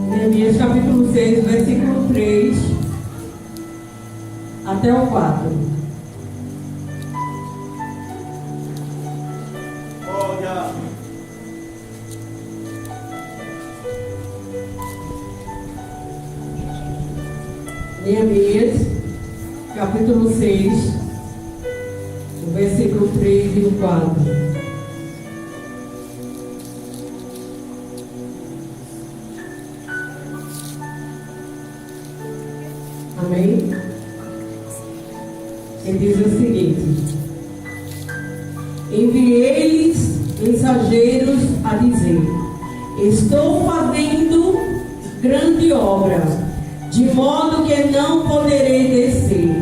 Neemias capítulo 6, versículo 3 até o 4. Olha. Neemias capítulo 6, o versículo 3 e o 4. Amém? Ele diz o seguinte: enviei-lhes mensageiros a dizer: estou fazendo grande obra, de modo que não poderei descer,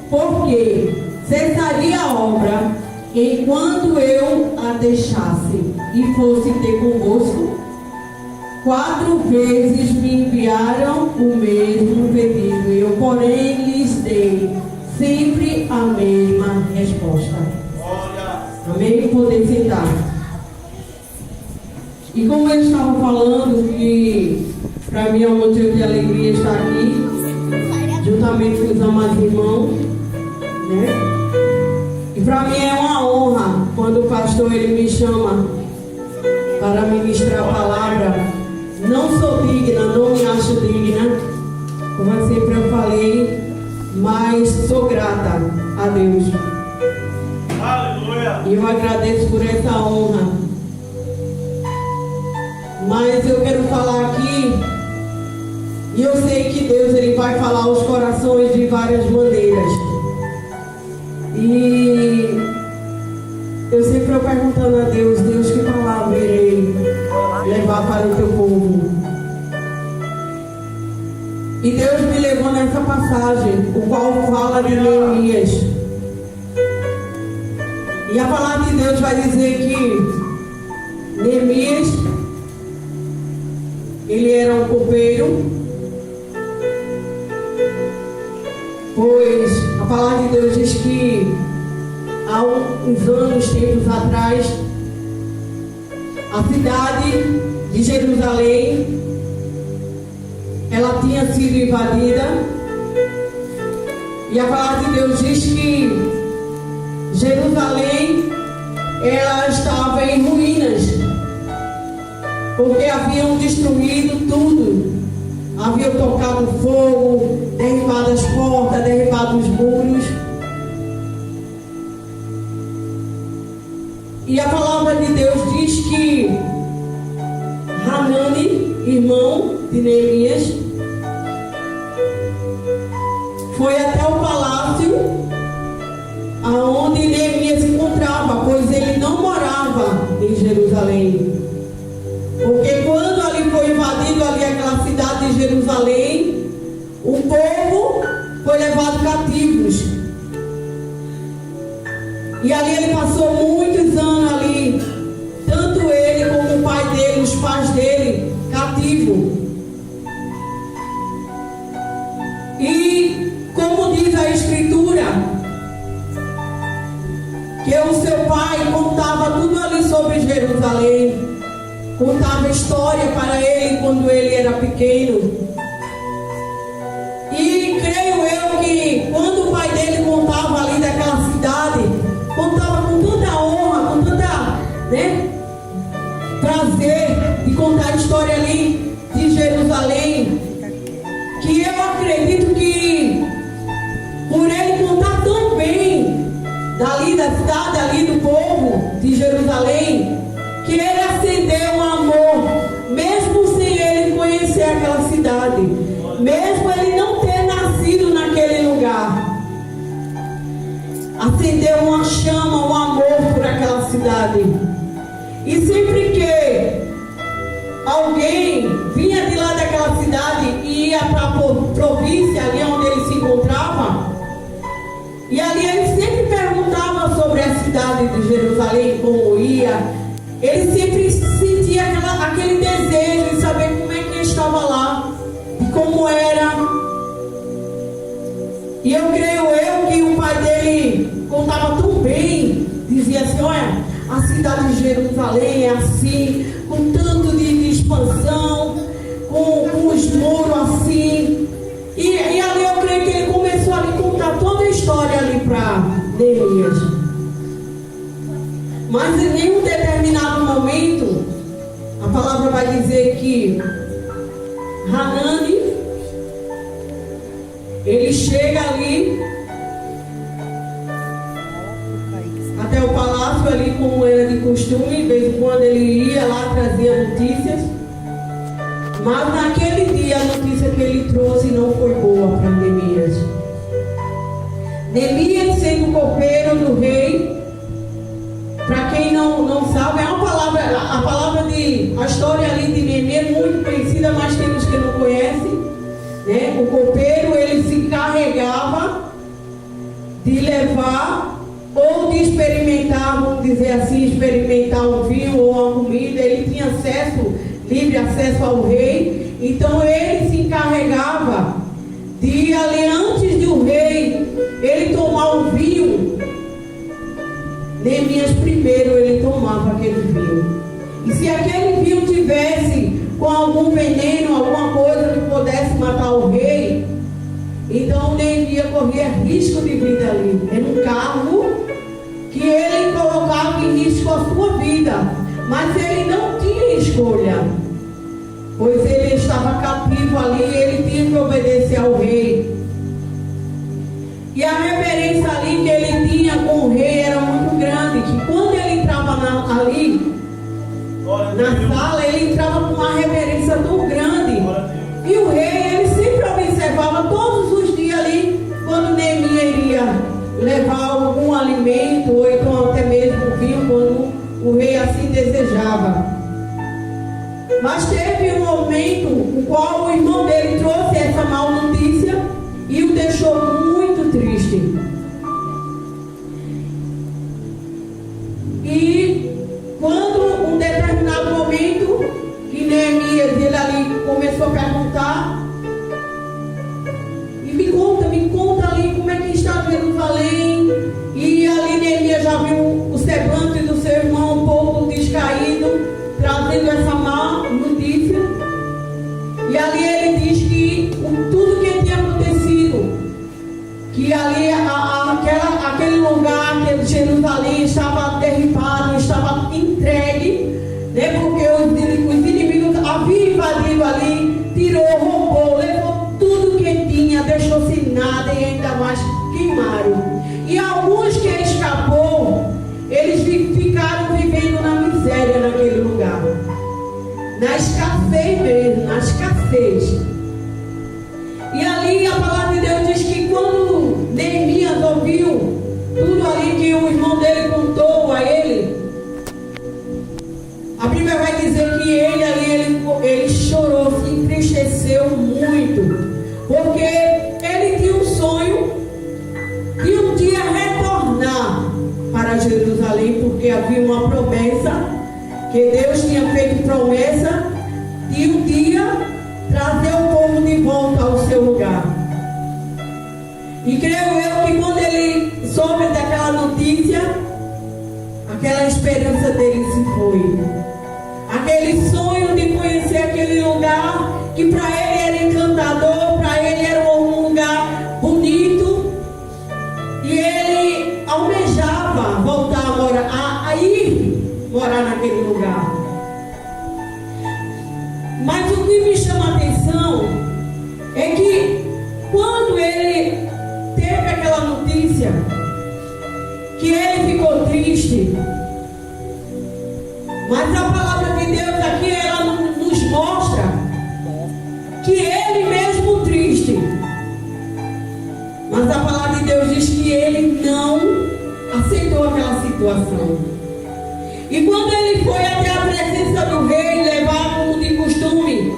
porque cessaria a obra enquanto eu a deixasse e fosse ter convosco. 4 vezes me enviaram o mesmo pedido, e eu, porém, lhes dei sempre a mesma resposta. Amém? Poder sentar. E como eu estava falando, que para mim é um motivo de alegria estar aqui, juntamente com os amados irmãos, né? E para mim é uma honra quando o pastor ele me chama para ministrar a palavra. Não sou digna, não me acho digna, como sempre eu falei, mas sou grata a Deus. Aleluia. E eu agradeço por essa honra. Mas eu quero falar aqui, e eu sei que Deus ele vai falar aos corações de várias maneiras. E eu sempre perguntando a Deus, Deus, que palavra irei levar para o teu povo? E Deus me levou nessa passagem, o qual fala de Neemias. E a palavra de Deus vai dizer que Neemias, ele era um copeiro, pois a palavra de Deus diz que há uns anos, tempos atrás, a cidade de Jerusalém, ela tinha sido invadida, e a palavra de Deus diz que Jerusalém, ela estava em ruínas, porque haviam destruído tudo, haviam tocado fogo, derribado as portas, derribado os muros. E a palavra de Deus diz que Hanani, irmão de Neemias, foi até o palácio aonde Neemias se encontrava, pois ele não morava em Jerusalém. Porque quando ali foi invadido ali aquela cidade de Jerusalém, o povo foi levado cativos. E ali ele passou muitos anos ali, tanto ele como o pai dele, os pais dele, cativo. E como diz a Escritura, que o seu pai contava tudo ali sobre Jerusalém, contava história para ele quando ele era pequeno. E creio eu que quando o pai dele contava ali daquela cidade, contava com tanta honra, com tanta, prazer de contar a história ali de Jerusalém, que eu acredito que por ele contar tão bem dali da cidade, ali do povo de Jerusalém, que ele acendeu um amor, mesmo sem ele conhecer aquela cidade, mesmo ele não ter nascido naquele lugar. Acendeu uma chama, um amor por aquela cidade. E sempre que alguém vinha de lá daquela cidade e ia para a província, ali onde ele se encontrava, e ali ele sempre perguntava sobre a cidade de Jerusalém, como ia. Ele sempre sentia aquele desejo de saber como é que estava lá, de como era. E eu creio que o pai dele contava tão bem, dizia assim: olha, a cidade de Jerusalém é assim, com tanto de expansão, momento, a palavra vai dizer que Hanani, ele chega ali até o palácio ali, como era de costume. De vez em quando ele ia lá, trazia notícias. Mas naquele dia a notícia que ele trouxe não foi boa para Neemias. Neemias, sendo copeiro do rei, para quem não sabe, é uma palavra, a história ali de Neemias é muito conhecida, mas tem os que não conhecem, né? O copeiro, ele se encarregava de levar ou de experimentar, vamos dizer assim, experimentar um vinho ou uma comida. Ele tinha livre acesso ao rei, então ele se encarregava de ali, antes do rei ele tomar o vinho, Neemias primeiro ele tomava aquele vinho. E se aquele vinho tivesse com algum veneno, alguma coisa que pudesse matar o rei, então Neemias corria risco de vida ali. Era um cargo que ele colocava em risco a sua vida, mas ele não tinha escolha, pois ele estava cativo ali e ele tinha que obedecer ao rei. E a reverência ali que ele tinha com o rei era muito grande, que quando ele entrava ali na sala, ele entrava com uma reverência tão grande. E o rei, ele sempre observava todos os dias ali, quando Neemias iria levar algum alimento, ou então até mesmo vinho, quando o rei assim desejava. Mas teve um momento no qual o irmão dele trouxe essa má notícia e o deixou muito triste. E quando um determinado momento que Neemias, ele ali começou a perguntar, e me conta ali como é que está Jerusalém. E ali Neemias já viu o semblante do seu irmão um pouco descaído, trazendo essa má notícia. E ali ele diz que tudo que tinha acontecido, que ali aquele lugar, que Jerusalém estava derribado, estava entregue, né, porque os inimigos haviam invadido ali, tirou, roubou, levou tudo que tinha, deixou sem nada e ainda mais queimaram. E alguns que escapou, eles ficaram vivendo na miséria naquele lugar, na escassez mesmo, na escassez. E ali a palavra de Deus diz que quando Neemias ouviu tudo ali que o irmão dele contou a ele, a Bíblia vai dizer que ele chorou, se entristeceu muito, porque ele tinha um sonho de um dia retornar para Jerusalém, porque havia uma promessa, que Deus tinha feito promessa de um dia trazer o povo de volta ao seu lugar. E creio eu que quando ele soube daquela notícia, aquela esperança dele se foi. Aquele sonho de conhecer aquele lugar que para ele era encantador, para ele era um lugar bonito, e ele almejava voltar a ir morar naquele lugar. Mas o que me chama a atenção é que quando ele teve aquela notícia, que ele ficou triste, mas a palavra de Deus aqui, ela nos mostra que ele mesmo triste, mas a palavra de Deus diz que ele não aceitou aquela situação. E quando ele foi até a presença do rei, levar como de costume,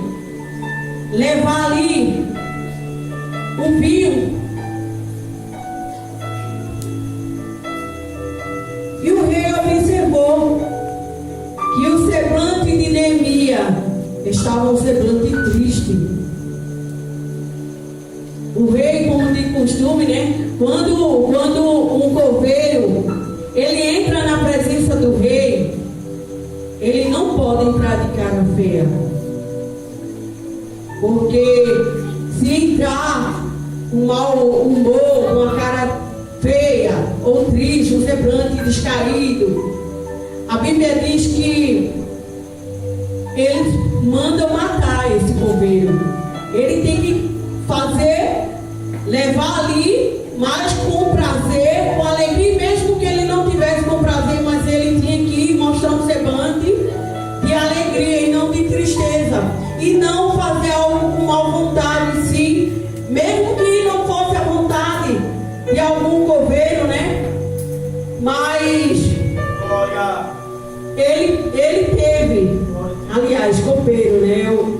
levar ali o vinho, e o rei observou que o semblante de Neemias estava um semblante triste. O rei, como de costume, né? Quando um coveiro ele entra na presença do rei, ele não pode entrar de cara feia, porque se entrar com mau humor, com uma cara feia ou triste, um semblante descaído, a Bíblia diz que eles mandam matar esse coveiro. Ele tem que fazer, levar ali, mas com prazer, com alegria, mesmo que ele não tivesse com prazer, mas ele tinha que mostrar um semblante de alegria e não de tristeza. E não fazer algo com má vontade, sim, mesmo que não fosse a vontade de algum coveiro, né? Mas ele teve, aliás, copeiro, né? Eu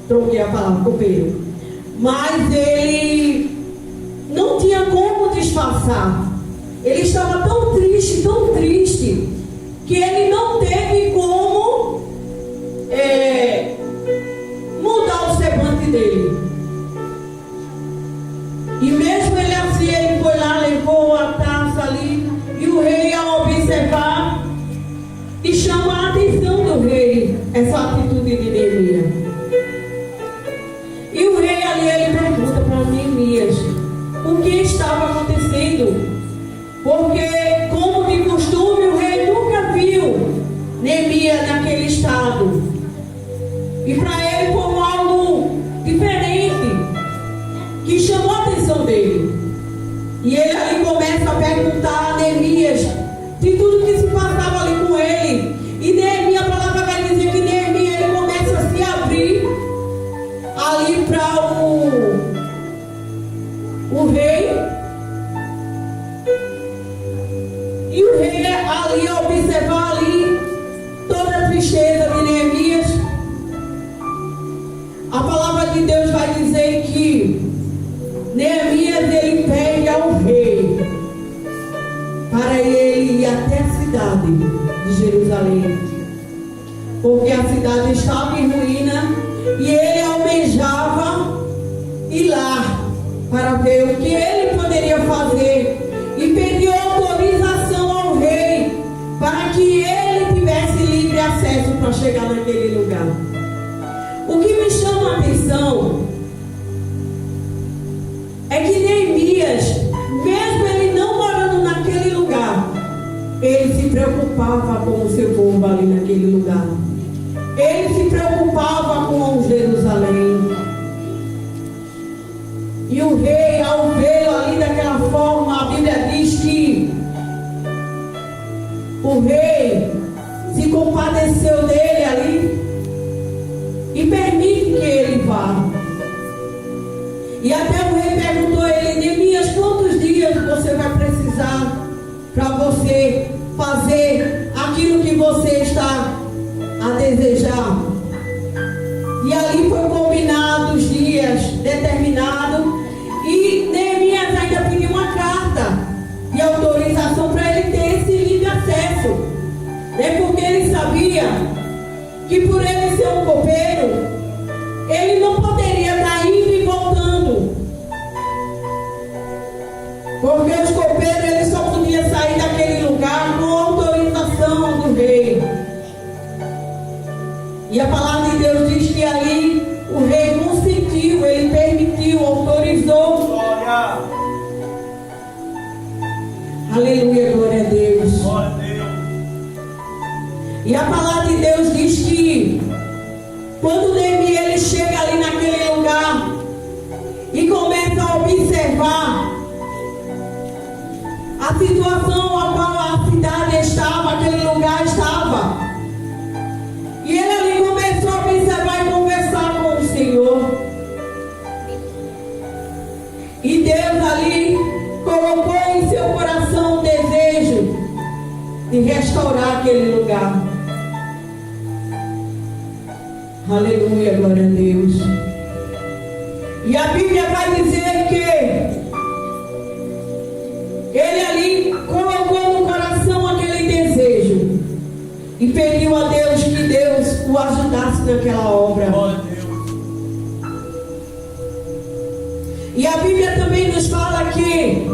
troquei a palavra, copeiro. Mas ele não tinha como disfarçar. Ele estava tão triste, que ele não teve como mudar o semblante dele. E mesmo ele assim, ele foi lá, levou a taça ali, e o rei, ao observar, e chama a atenção do rei essa atitude de Neemias. E o rei ali, ele pergunta para Neemias o que estava acontecendo, porque, como de costume, o rei nunca viu Neemias naquele estado, e para ele foi algo diferente que chamou a atenção dele. E ele ali começa a perguntar a Neemias de tudo que se passava ali com ele. E Neemias, a palavra vai dizer que Neemias, ele começa a se abrir ali para o rei. E o rei ali observar ali toda a tristeza de Neemias. A palavra de Deus vai dizer que Neemias, ele pede ao rei para ele ir até a cidade de Jerusalém, porque a cidade estava em ruína e ele almejava ir lá para ver o que ele poderia fazer, e pediu autorização ao rei para que ele tivesse livre acesso para chegar naquele lugar. O que me chama a atenção é que Neemias, mesmo ele não morando naquele lugar, ele se preocupava com o seu povo ali naquele lugar. Ele se preocupava com Jerusalém. E o rei, ao vê-lo ali daquela forma, a Bíblia diz que o rei se compadeceu dele ali e permite que ele vá. E até o rei perguntou a ele: Neemias, quantos dias você vai precisar para você fazer aquilo que você está a desejar? E ali foi combinado os dias determinados, e Neemias ainda pediu uma carta de autorização para ele ter esse livre acesso, né? Porque ele sabia que, por ele ser um copeiro, ele não poderia estar indo e voltando, porque os copeiros, eles só podiam sair daquele lugar com autorização do rei. E a palavra de Deus diz que ali o rei consentiu, ele permitiu, autorizou. Glória. Aleluia, glória a Deus. Glória a Deus. E a palavra de Deus diz que quando Neemias ele chega ali naquele lugar e começa a observar a situação a qual a cidade estava, aquele lugar estava, e ele ali começou a observar e conversar com o Senhor. E Deus ali colocou em seu coração o desejo de restaurar aquele lugar. Aleluia, glória a Deus. E a Bíblia vai dizer que ele ali colocou no coração aquele desejo e pediu a Deus que Deus o ajudasse naquela obra. E a Bíblia também nos fala que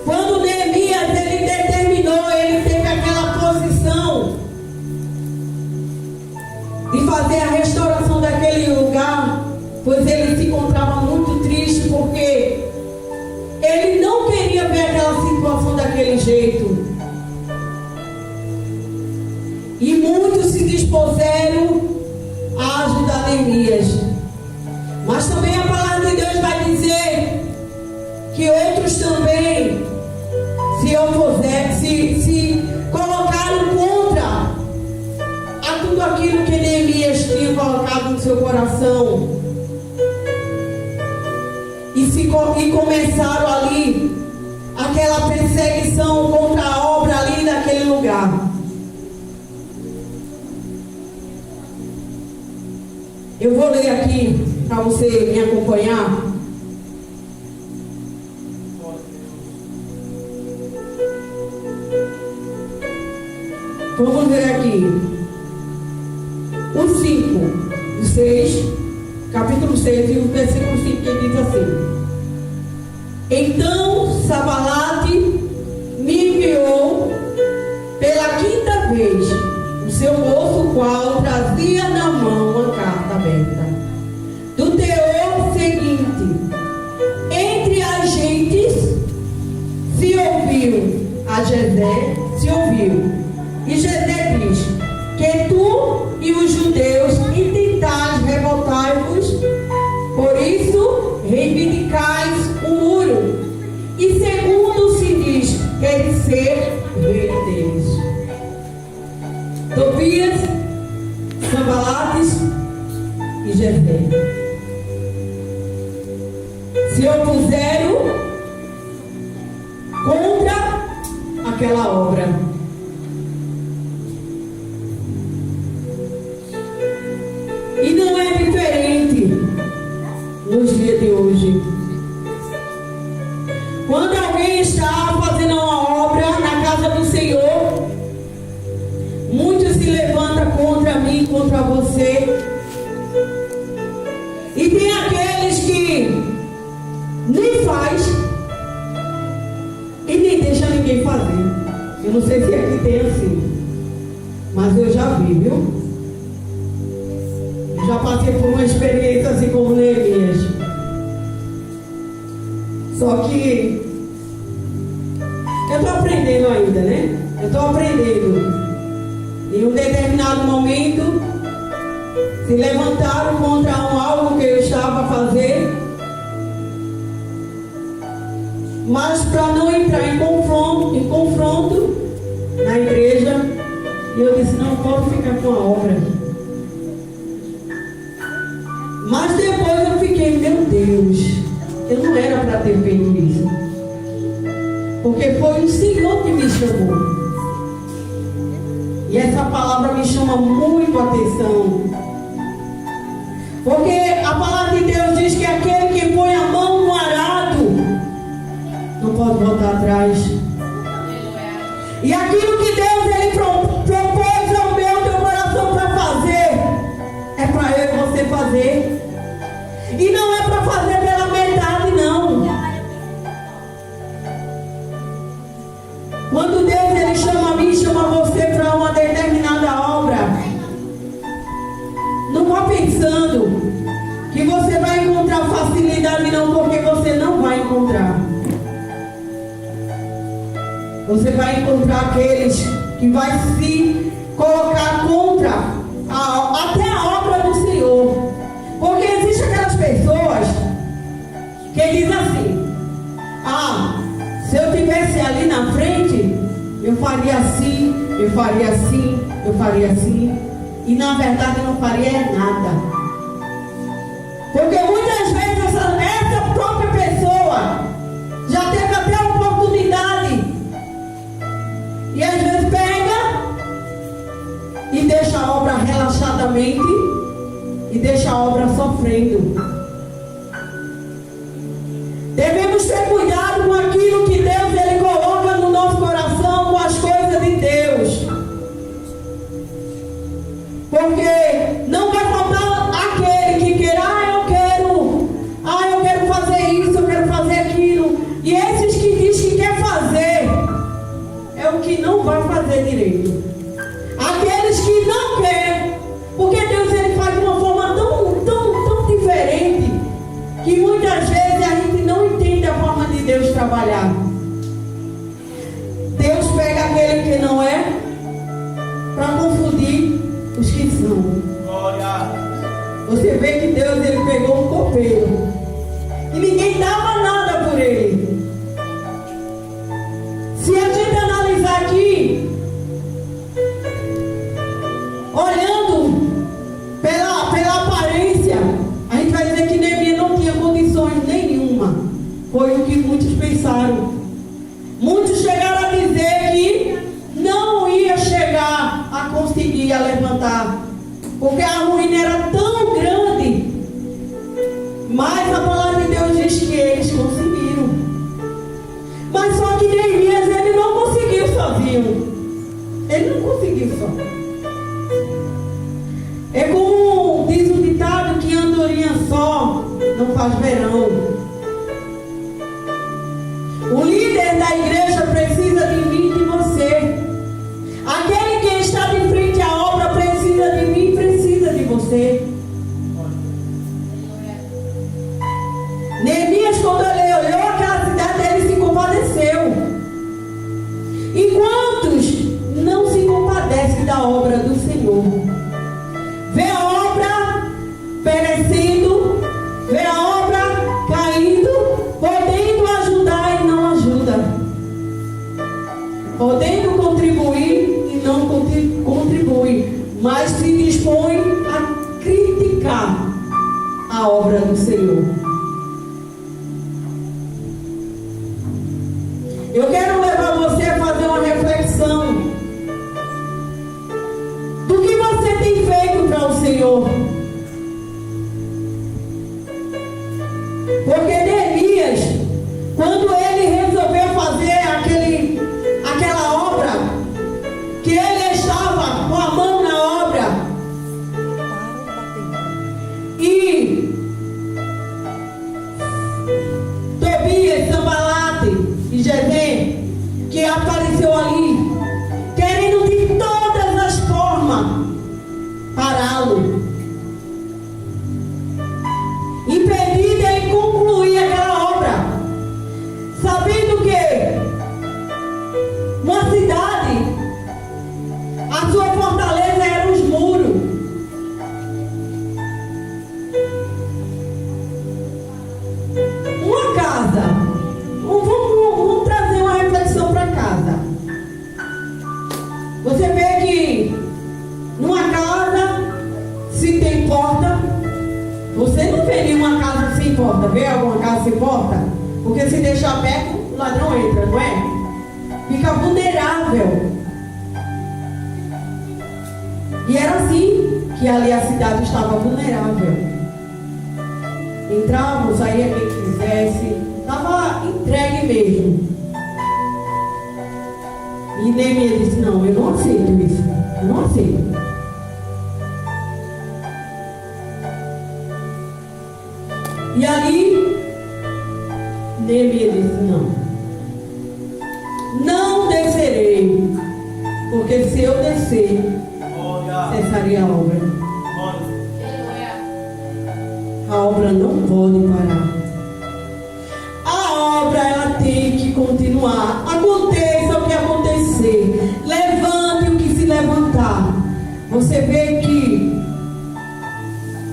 quando Neemias ele determinou, ele teve aquela posição de fazer a restauração daquele lugar, pois ele se encontrava muito triste, porque ele não queria ver aquela situação daquele jeito. E muitos se dispuseram a ajudar Neemias. Mas também a palavra de Deus vai dizer que outros também se colocaram contra a tudo aquilo que Neemias tinha colocado no seu coração. E começaram ali aquela perseguição contra a obra ali naquele lugar. Eu vou ler aqui para você me acompanhar. Vamos ver aqui o 5, o 6, capítulo 6 e o versículo 5, que diz assim: Então Sanbalate me enviou pela quinta vez o seu moço, o qual trazia na mão uma carta aberta, do teor seguinte: entre as gentes se ouviu a Jezé, e Jezé diz: que tu e os judeus intentais revoltar-vos, por isso reivindicais o muro, e segundo se diz, quer ser rei deles. Tobias, Sanbalates e Jezé se opuseram contra aquela obra. E não é diferente nos dias de hoje. Quando alguém está fazendo uma obra na casa do Senhor, muitos se levantam contra mim, contra você. E tem aqueles que nem faz e nem deixa ninguém fazer. Eu não sei se aqui tem assim, mas eu já vi, viu? Já passei por uma experiência assim como Neemias. Só que eu estou aprendendo ainda, né? Eu estou aprendendo. Em um determinado momento se levantaram contra algo que eu estava a fazer, mas para não entrar em confronto na igreja, eu disse: não posso ficar com a obra. Mas depois eu fiquei: meu Deus, eu não era para ter feito isso, porque foi o Senhor que me chamou. E essa palavra me chama muito a atenção, porque a palavra de Deus diz que aquele que põe a mão no arado não pode voltar atrás. E aquilo que Deus ele propôs ao meu teu coração para fazer, é para eu e você fazer. E não é para fazer pela metade, não. Quando Deus ele chama a mim, chama você para uma determinada obra, não vá pensando que você vai encontrar facilidade, não, porque você não vai encontrar. Você vai encontrar aqueles que vai se colocar contra até a obra do Senhor. Porque existem aquelas pessoas que dizem assim: se eu estivesse ali na frente, eu faria assim, eu faria assim, eu faria assim. E na verdade não faria nada. Porque muitas vezes essa própria pessoa já teve até a oportunidade, e às vezes pega e deixa a obra relaxadamente, e deixa a obra sofrendo. Devemos ter cuidado com aquilo que Deus ele coloca no nosso coração, com as coisas de Deus, porque não vai faltar aquele que queira: eu quero fazer isso, eu quero fazer aquilo. E esses que diz que quer fazer é o que não vai fazer direito. Aqueles que não querem, porque Deus ele faz de uma forma tão diferente, que muitas vezes a gente não entende a forma de Deus trabalhar. copeiro. E ninguém dava nada por ele. Se a gente analisar aqui, olhando pela aparência, a gente vai dizer que Neemias não tinha condições nenhuma. Foi o que muitos pensaram. Muitos chegaram a dizer que não ia chegar a conseguir a levantar, porque a ruína era tão grande. Mas a palavra de Deus diz que eles conseguiram. Mas só que Neemias, ele não conseguiu sozinho. Ele não conseguiu só. É como diz o ditado que andorinha só não faz verão. O líder da igreja precisa de mim e de você. Aquele que está de frente à obra precisa de mim, precisa de você. Neemias, quando ele olhou aquela cidade, ele se compadeceu. E quantos não se compadecem da obra do Senhor? Vê a obra perecendo, vê a obra caindo, podendo ajudar e não ajuda, podendo contribuir e não contribui, mas se dispõe a criticar a obra do Senhor. Eu quero levar você a fazer uma reflexão do que você tem feito para o Senhor. Porque Neemias, quando ele resolveu fazer aquela obra, que ele estava com a mão na obra, e Tobias, Sanbalate e Gesem, que apareceu ali, querendo de todas as formas pará-lo, impedir dele concluir aquela obra, sabendo que uma cidade, a sua fortaleza eram os muros. Uma casa, vamos trazer uma reflexão para casa. Você vê que numa casa, se tem porta, você não vê nenhuma casa sem porta. Vê alguma casa sem porta? Porque se deixar aberto, o ladrão entra, não é? Fica vulnerável. E era assim que ali a cidade estava vulnerável. Entrava, saía quem quisesse, estava entregue mesmo. E Neemias disse: não, eu não aceito isso, eu não aceito. E ali Neemias disse: não descerei, porque se eu descer, cessaria a obra. A obra não pode parar. A obra, ela tem que continuar. Aconteça o que acontecer, levante o que se levantar. Você vê que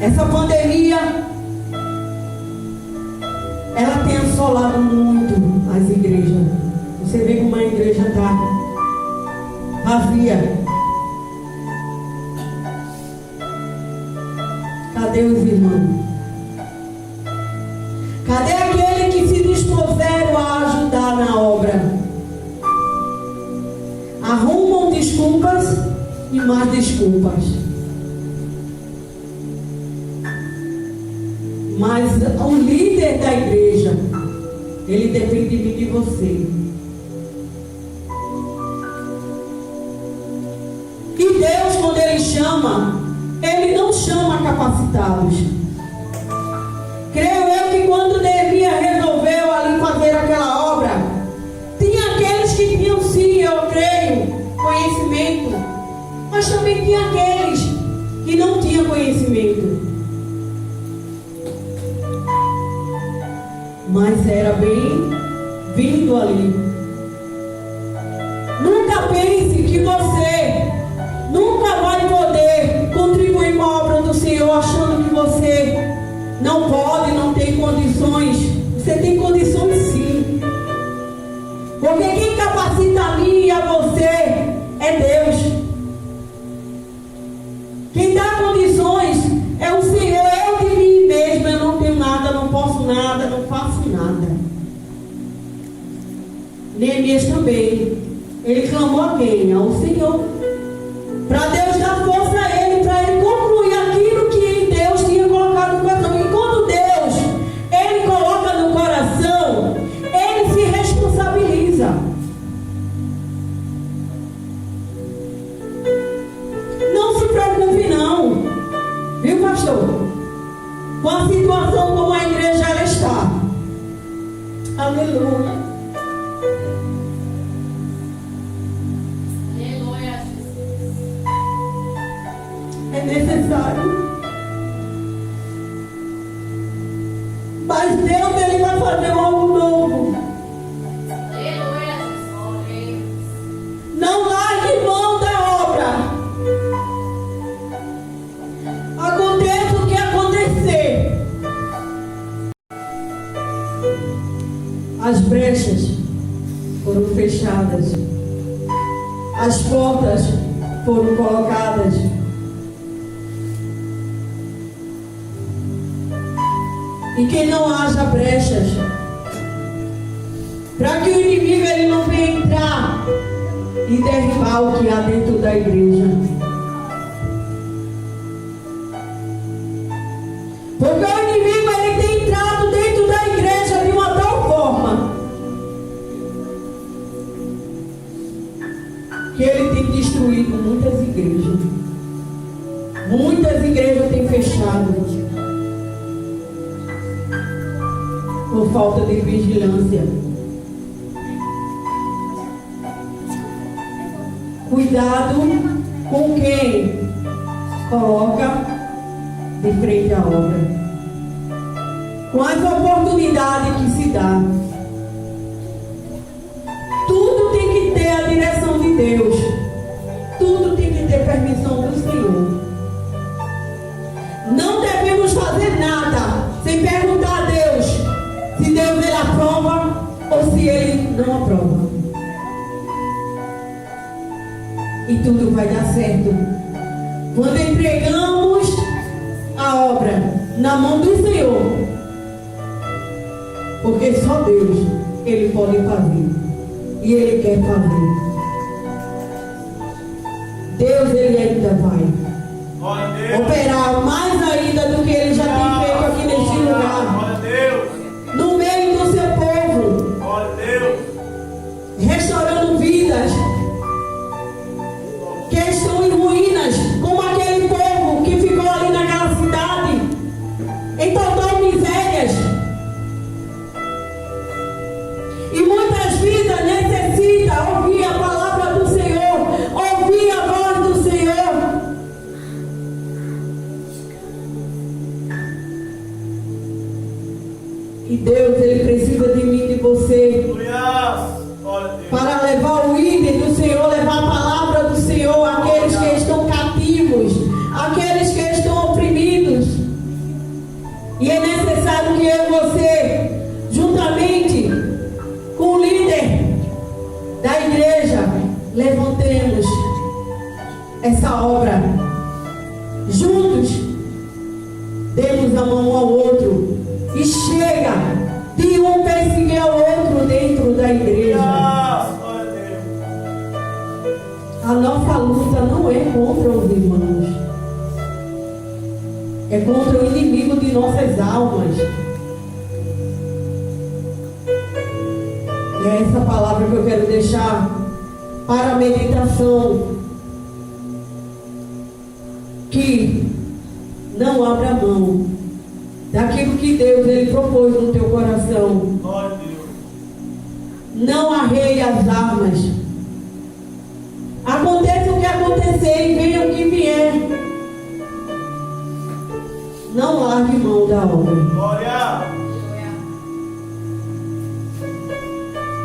essa pandemia, ela tem assolado muito as igrejas. Você vê como a igreja está vazia. Cadê os irmãos? Cadê aquele que se dispuseram a ajudar na obra? Arrumam desculpas e mais desculpas. Mas o líder da igreja, ele depende de mim e de você. E Deus, quando Ele chama, Ele não chama capacitados. Creio eu que quando Neemias resolveu ali fazer aquela obra, tinha aqueles que tinham, sim, eu creio, conhecimento, mas também tinha aqueles que não tinham conhecimento. Mas era bem-vindo ali. Nunca pense que você nunca vai poder contribuir com a obra do Senhor achando que você não pode, não tem condições. Você tem condições sim. Porque quem capacita a mim e a você é Deus. Quem dá condições é o Senhor. Eu de mim mesmo, eu não tenho nada, não posso nada, não faço nada. Neemias também. Ele clamou a quem? Ao Senhor. Para Deus dar força a ele, para ele concluir aquilo que Deus tinha colocado no coração. E quando Deus, ele coloca no coração, ele se responsabiliza. Não se preocupe não, viu, pastor? Com a situação como a igreja ela está. Aleluia. É necessário. Mas Deus, ele vai fazer algo novo. Não largue mão da obra. Aconteça o que acontecer. As brechas foram fechadas. As portas foram colocadas. E que não haja brechas, para que o inimigo ele não venha entrar e derribar o que há dentro da igreja. Porque o inimigo ele tem entrado dentro da igreja de uma tal forma que ele tem destruído muitas igrejas. Muitas igrejas têm fechado por falta de vigilância. Cuidado com quem coloca de frente à obra, com as oportunidades que se dá. Tudo tem que ter a direção de Deus. Tudo tem que ter permissão do Senhor. Não devemos fazer nada sem perguntar a Deus se Deus ele aprova ou se ele não aprova. E tudo vai dar certo quando entregamos a obra na mão do Senhor. Porque só Deus ele pode fazer. E ele quer fazer. Deus ele ainda vai operar mais ainda do que ele já tem feito aqui neste lugar. No meio do seu povo. Restaurando vidas que estão em ruínas, como aquele povo que ficou ali naquela cidade em total misérias. E muitas vidas necessitam ouvir a palavra do Senhor, ouvir a voz do Senhor. E Deus, ele precisa de mim e de você para levar o ídolo do Senhor, levar a palavra do Senhor àqueles que estão cativos, àqueles que estão oprimidos. E é necessário que eu e você, juntamente com o líder da igreja, levantemos essa obra. Juntos, demos a mão ao outro. E chega de um perseguir ao outro dentro da igreja. A nossa luta não é contra os irmãos. É contra o inimigo de nossas almas. É essa palavra que eu quero deixar para a meditação. Que não abra mão daquilo que Deus ele propôs no teu coração. Não arreie as armas. Aconteça o que acontecer e venha o que vier. Não largue mão da obra. Glória.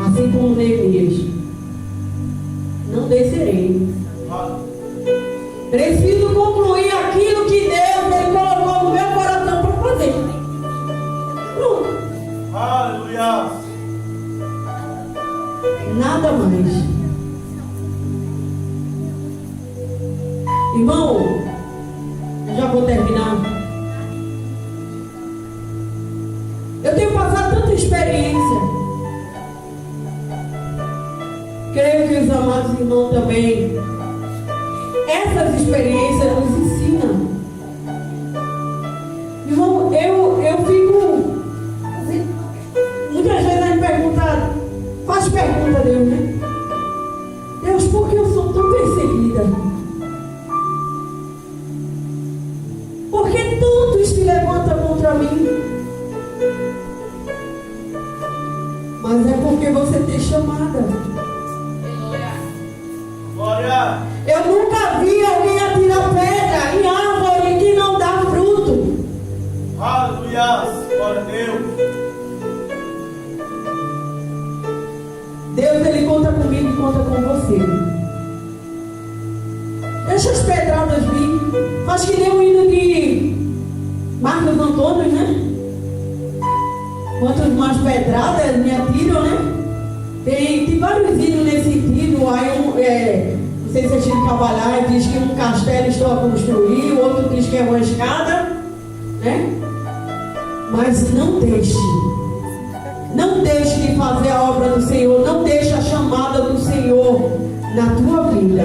Assim como Neemias. Não descerei. Preciso concluir aquilo que Deus ele colocou no meu coração para fazer. irmão também. Essas experiências nos ensinam. Irmão, eu fico assim, muitas vezes a gente pergunta, faz pergunta a Deus, né? Deus, por que eu sou tão perseguida? Por que tantos se levantam contra mim? Mas é porque você tem chamada. Glória. Eu nunca vi alguém atirar pedra em árvore que não dá fruto. Aleluia. Glória a Deus. Deus, Ele conta comigo e conta com você. Deixa as pedradas vir. Faz que nem um hino de Marcos Antônio, né? Quanto mais pedradas me atiram, né? Tem vários hinos nesse sentido. Aí não sei se é Chico Cavalhar, diz que um castelo estou a construir, o outro diz que é uma escada, né? Mas não deixe de fazer a obra do Senhor, não deixe a chamada do Senhor na tua vida.